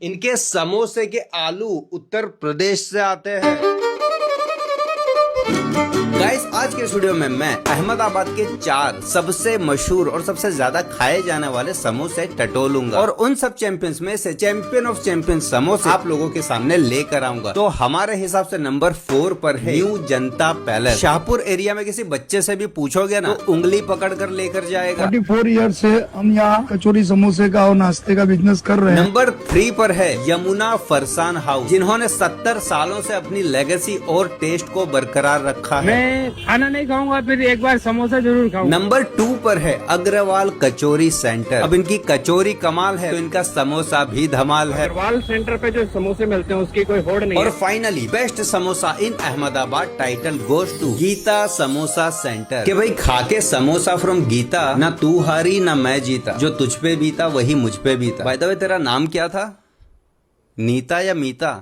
इनके समोसे के आलू उत्तर प्रदेश से आते हैं। गाइस, आज के वीडियो में मैं अहमदाबाद के 4 सबसे मशहूर और सबसे ज्यादा खाए जाने वाले समोसे टटोलूंगा और उन सब चैंपियंस में से चैंपियन ऑफ चैंपियन समोसे आप लोगों के सामने लेकर आऊंगा। तो हमारे हिसाब से नंबर 4 पर है न्यू जनता पैलेस। शाहपुर एरिया में किसी बच्चे से भी पूछोगे ना तो उंगली पकड़ कर लेकर जाएगा। 44 ईयर से हम यहाँ कचौरी समोसे का और नाश्ते का बिजनेस कर रहे हैं। नंबर 3 पर है यमुना फरसान हाउस, जिन्होंने 70 सालों से अपनी लेगेसी और टेस्ट को बरकरार रखा है। मैं खाना नहीं खाऊंगा, फिर एक बार समोसा जरूर खाऊंगा। नंबर 2 पर है अग्रवाल कचौरी सेंटर। अब इनकी कचौरी कमाल है तो इनका समोसा भी धमाल है। अग्रवाल सेंटर पे जो समोसे मिलते हैं उसकी कोई होड़ नहीं और है। Finally best samosa in Ahmedabad title goes to Geeta samosa centre. कि भाई खा के समोसा फ्रॉम गीता, ना तू हारी ना मैं जीता, जो तुझ पे बीता वही मुझ पे बीता। बाय द वे, तेरा नाम क्या था? नीता या मीता?